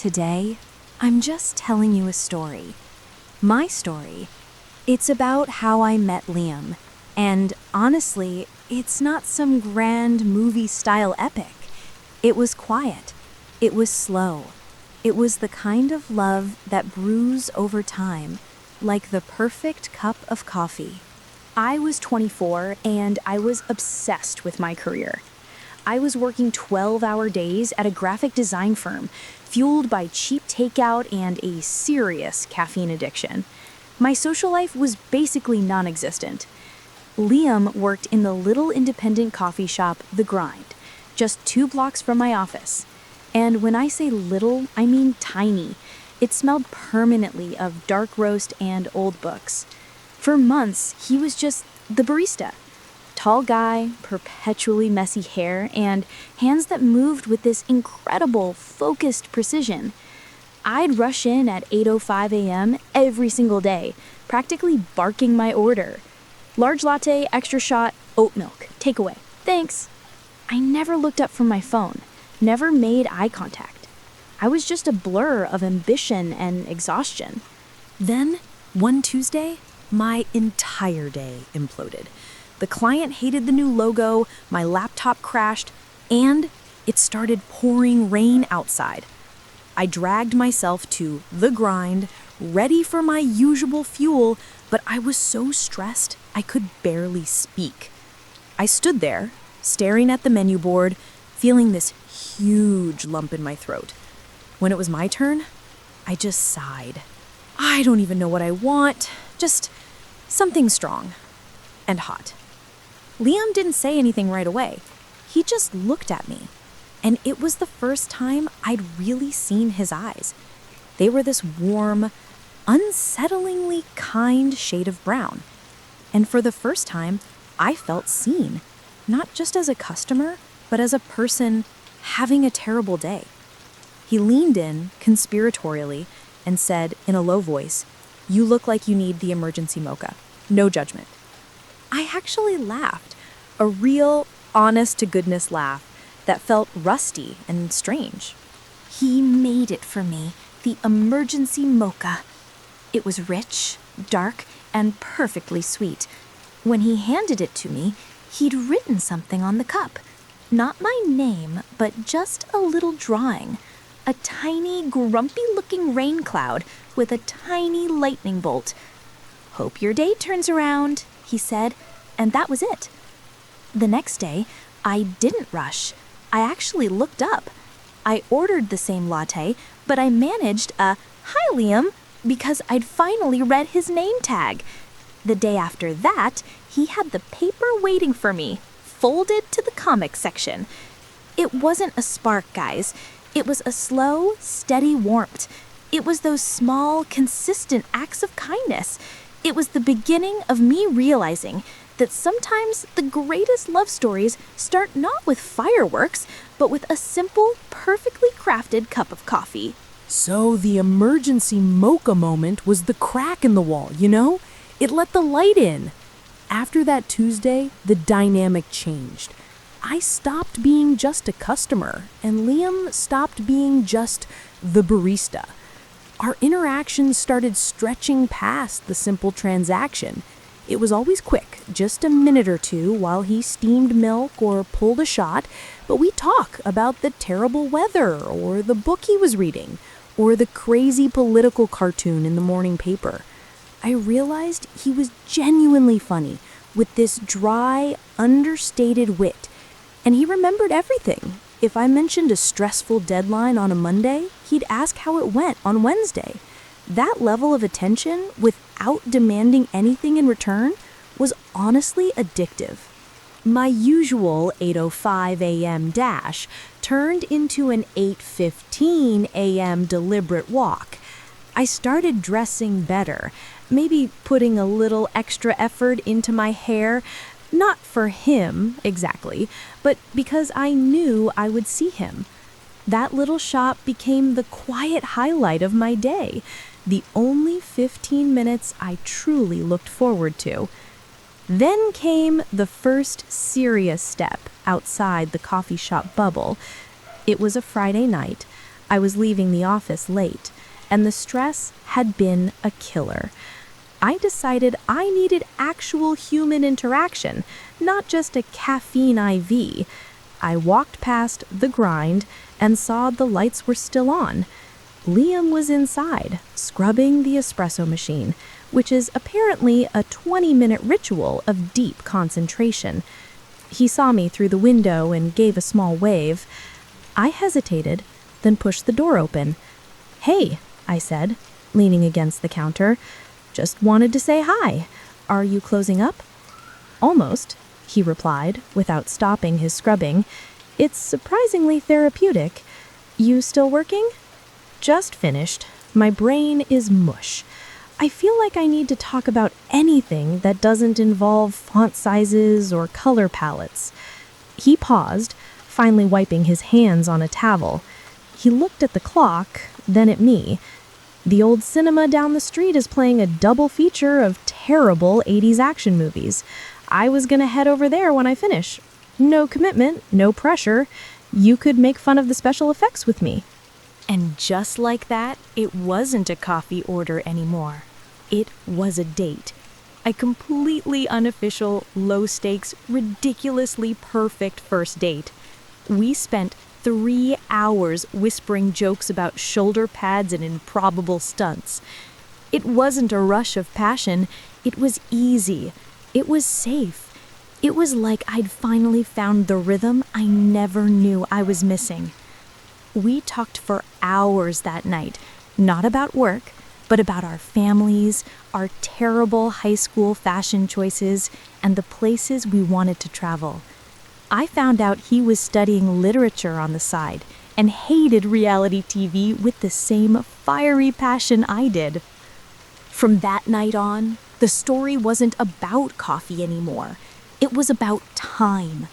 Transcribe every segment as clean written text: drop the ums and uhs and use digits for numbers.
Today, I'm just telling you a story. My story. It's about how I met Liam. And honestly, it's not some grand movie-style epic. It was quiet. It was slow. It was the kind of love that brews over time, like the perfect cup of coffee. I was 24 and I was obsessed with my career. I was working 12-hour days at a graphic design firm, fueled by cheap takeout and a serious caffeine addiction. My social life was basically non-existent. Liam worked in the little independent coffee shop, The Grind, just 2 blocks from my office. And when I say little, I mean tiny. It smelled permanently of dark roast and old books. For months, he was just the barista. Tall guy, perpetually messy hair, and hands that moved with this incredible, focused precision. I'd rush in at 8:05 a.m. every single day, practically barking my order. Large latte, extra shot, oat milk, takeaway. Thanks. I never looked up from my phone, never made eye contact. I was just a blur of ambition and exhaustion. Then, one Tuesday, my entire day imploded. The client hated the new logo, my laptop crashed, and it started pouring rain outside. I dragged myself to The Grind, ready for my usual fuel, but I was so stressed I could barely speak. I stood there, staring at the menu board, feeling this huge lump in my throat. When it was my turn, I just sighed. I don't even know what I want, just something strong and hot. Liam didn't say anything right away. He just looked at me, and it was the first time I'd really seen his eyes. They were this warm, unsettlingly kind shade of brown. And for the first time, I felt seen, not just as a customer, but as a person having a terrible day. He leaned in conspiratorially and said in a low voice, "You look like you need the emergency mocha. No judgment." I actually laughed, a real, honest-to-goodness laugh that felt rusty and strange. He made it for me, the emergency mocha. It was rich, dark, and perfectly sweet. When he handed it to me, he'd written something on the cup. Not my name, but just a little drawing. A tiny, grumpy-looking rain cloud with a tiny lightning bolt. "Hope your day turns around," he said, and that was it. The next day, I didn't rush. I actually looked up. I ordered the same latte, but I managed a "Hi, Liam," because I'd finally read his name tag. The day after that, he had the paper waiting for me, folded to the comic section. It wasn't a spark, guys. It was a slow, steady warmth. It was those small, consistent acts of kindness. It was the beginning of me realizing that sometimes the greatest love stories start not with fireworks, but with a simple, perfectly crafted cup of coffee. So the emergency mocha moment was the crack in the wall, you know? It let the light in. After that Tuesday, the dynamic changed. I stopped being just a customer, and Liam stopped being just the barista. Our interactions started stretching past the simple transaction. It was always quick, just a minute or two while he steamed milk or pulled a shot, but we'd talk about the terrible weather or the book he was reading or the crazy political cartoon in the morning paper. I realized he was genuinely funny with this dry, understated wit, and he remembered everything. If I mentioned a stressful deadline on a Monday, he'd ask how it went on Wednesday. That level of attention, without demanding anything in return, was honestly addictive. My usual 8:05 a.m. dash turned into an 8:15 a.m. deliberate walk. I started dressing better, maybe putting a little extra effort into my hair, not for him exactly, but because I knew I would see him. That little shop became the quiet highlight of my day, the only 15 minutes I truly looked forward to. Then came the first serious step outside the coffee shop bubble. It was a Friday night. I was leaving the office late, and the stress had been a killer. I decided I needed actual human interaction, not just a caffeine IV. I walked past the grind and saw the lights were still on. Liam was inside, scrubbing the espresso machine, which is apparently a 20-minute ritual of deep concentration. He saw me through the window and gave a small wave. I hesitated, then pushed the door open. "Hey," I said, leaning against the counter. "Just wanted to say hi. Are you closing up?" "Almost," he replied, without stopping his scrubbing. "It's surprisingly therapeutic. You still working?" "Just finished. My brain is mush. I feel like I need to talk about anything that doesn't involve font sizes or color palettes." He paused, finally wiping his hands on a towel. He looked at the clock, then at me. "The old cinema down the street is playing a double feature of terrible 80s action movies. I was gonna head over there when I finish. No commitment, no pressure. You could make fun of the special effects with me." And just like that, it wasn't a coffee order anymore. It was a date. A completely unofficial, low-stakes, ridiculously perfect first date. We spent 3 hours whispering jokes about shoulder pads and improbable stunts. It wasn't a rush of passion. It was easy. It was safe. It was like I'd finally found the rhythm I never knew I was missing. We talked for hours that night, not about work, but about our families, our terrible high school fashion choices, and the places we wanted to travel. I found out he was studying literature on the side and hated reality TV with the same fiery passion I did. From that night on, the story wasn't about coffee anymore. It was about time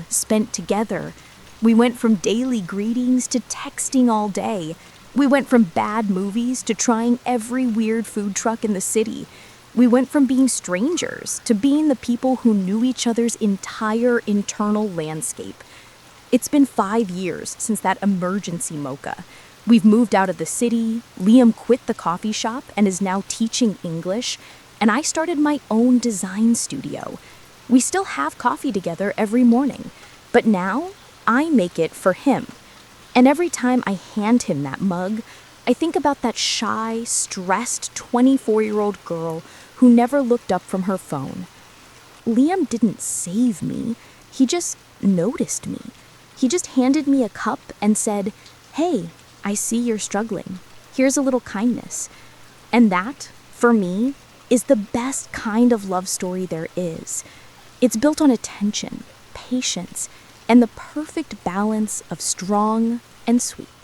spent together. We went from daily greetings to texting all day. We went from bad movies to trying every weird food truck in the city. We went from being strangers to being the people who knew each other's entire internal landscape. It's been 5 years since that emergency Mocha. We've moved out of the city, Liam quit the coffee shop and is now teaching English, and I started my own design studio. We still have coffee together every morning, but now I make it for him. And every time I hand him that mug, I think about that shy, stressed 24-year-old girl who never looked up from her phone. Liam didn't save me. He just noticed me. He just handed me a cup and said, "Hey, I see you're struggling. Here's a little kindness." And that, for me, is the best kind of love story there is. It's built on attention, patience, and the perfect balance of strong and sweet.